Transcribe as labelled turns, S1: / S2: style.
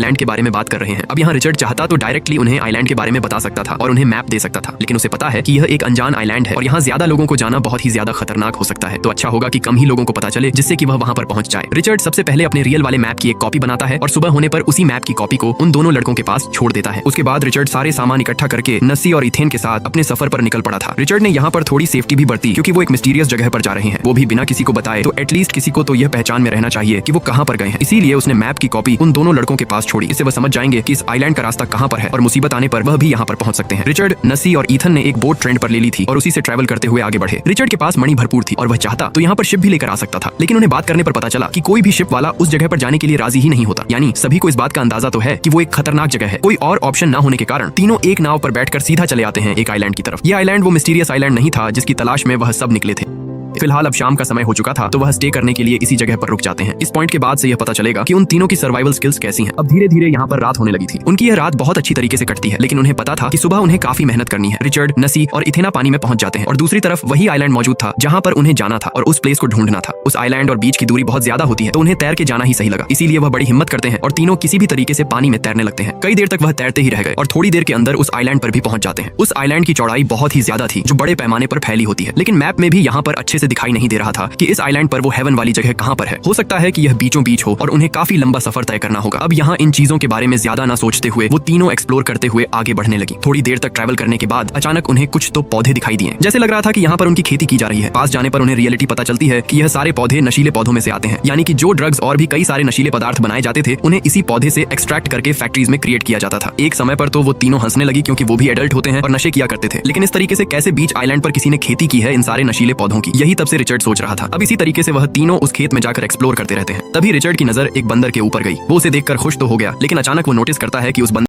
S1: Island के बारे में बात कर रहे हैं। अब यहाँ रिचर्ड चाहता तो डायरेक्टली उन्हें आइलैंड के बारे में बता सकता था और उन्हें मैप दे सकता था, लेकिन उसे पता है कि यह एक अनजान आइलैंड है और यहाँ ज्यादा लोगों को जाना बहुत ही ज्यादा खतरनाक हो सकता है। तो अच्छा होगा कि कम ही लोगों को पता चले जिससे कि वह वहाँ पर पहुंच जाए। रिचर्ड सबसे पहले अपने रियल वाले मैप की एक कॉपी बनाता है और सुबह होने पर उसी मैप की कॉपी को उन दोनों लड़कों के पास छोड़ देता है। उसके बाद रिचर्ड सारे सामान इकट्ठा करके नसी और इथेन के साथ अपने सफर पर निकल पड़ा था। रिचर्ड ने यहाँ पर थोड़ी सेफ्टी भी बरती क्योंकि वो एक मिस्टीरियस जगह पर जा रहे हैं, वो भी बिना किसी को बताए, तो एटलीस्ट किसी को तो यह पहचान में रहना चाहिए कि वो कहाँ पर गए हैं। इसीलिए उसने मैप की कॉपी उन दोनों लड़कों के पास छोड़ी। इससे वह समझ जाएंगे कि इस आइलैंड का रास्ता कहाँ पर है और मुसीबत आने पर वह भी यहाँ पर पहुंच सकते हैं। रिचर्ड, नसी और ईथन ने एक बोट ट्रेंड पर ले ली थी और उसी से ट्रैवल करते हुए आगे बढ़े। रिचर्ड के पास मणि भरपूर थी और वह चाहता तो यहाँ पर शिप भी लेकर आ सकता था, लेकिन उन्हें बात करने पर पता चला कि कोई भी शिप वाला उस जगह पर जाने के लिए राजी ही नहीं होता। यानी सभी को इस बात का अंदाजा तो है कि वो एक खतरनाक जगह है। कोई और ऑप्शन न होने के कारण तीनों एक नाव पर बैठकर सीधा चले आते हैं एक आइलैंड की तरफ। ये आइलैंड वो मिस्टीरियस आइलैंड नहीं था जिसकी तलाश में वह सब निकले थे। फिलहाल अब शाम का समय हो चुका था तो वह स्टे करने के लिए इसी जगह पर रुक जाते हैं। इस पॉइंट के बाद से यह पता चलेगा कि उन तीनों की सर्वाइवल स्किल्स कैसी हैं। अब धीरे धीरे यहाँ पर रात होने लगी थी। उनकी यह रात बहुत अच्छी तरीके से कटती है, लेकिन उन्हें पता था कि सुबह उन्हें काफी मेहनत करनी है। रिचर्ड, नसी और इथेना पानी में पहुंच जाते हैं और दूसरी तरफ वही आइलैंड मौजूद था जहाँ पर उन्हें जाना था और उस प्लेस को ढूंढना था। उस आइलैंड और बीच की दूरी बहुत ज्यादा होती है तो उन्हें तैर के जाना ही सही लगा। इसीलिए वह बड़ी हिम्मत करते हैं और तीनों किसी भी तरीके से पानी में तैरने लगते हैं। कई देर तक वह तैरते ही रह गए और थोड़ी देर के अंदर उस आइलैंड पर भी पहुंच जाते हैं। उस आइलैंड की चौड़ाई बहुत ही ज्यादा थी जो बड़े पैमाने पर फैली होती है, लेकिन मैप में भी यहाँ पर अच्छे से दिखाई नहीं दे रहा था कि इस आइलैंड पर वो हेवन वाली जगह कहाँ पर है। हो सकता है कि यह बीचों बीच हो और उन्हें काफी लंबा सफर तय करना होगा। अब यहाँ इन चीजों के बारे में ज्यादा ना सोचते हुए वो तीनों एक्सप्लोर करते हुए आगे बढ़ने लगी। थोड़ी देर तक ट्रैवल करने के बाद अचानक उन्हें कुछ तो पौधे दिखाई दिए। जैसे लग रहा था कि यहाँ पर उनकी खेती की जा रही है। पास जाने पर उन्हें रियलिटी पता चलती है कि यह सारे पौधे नशीले पौधों में से आते हैं, यानी कि जो ड्रग्स और भी कई सारे नशीले पदार्थ बनाए जाते थे उन्हें इसी पौधे से एक्सट्रैक्ट करके फैक्ट्रीज में क्रिएट किया जाता था। एक समय पर तो वो तीनों हंसने लगी क्योंकि वो भी एडल्ट होते हैं और नशे किया करते थे, लेकिन इस तरीके से कैसे बीच आइलैंड पर किसी ने खेती की है इन सारे नशीले पौधों की, यही तब से रिचर्ड सोच रहा था। अब इसी तरीके से वह तीनों उस खेत में जाकर एक्सप्लोर करते रहते हैं। तभी रिचर्ड की नजर एक बंदर के ऊपर गई। वो उसे देखकर खुश तो हो गया, लेकिन अचानक वो नोटिस करता है कि उस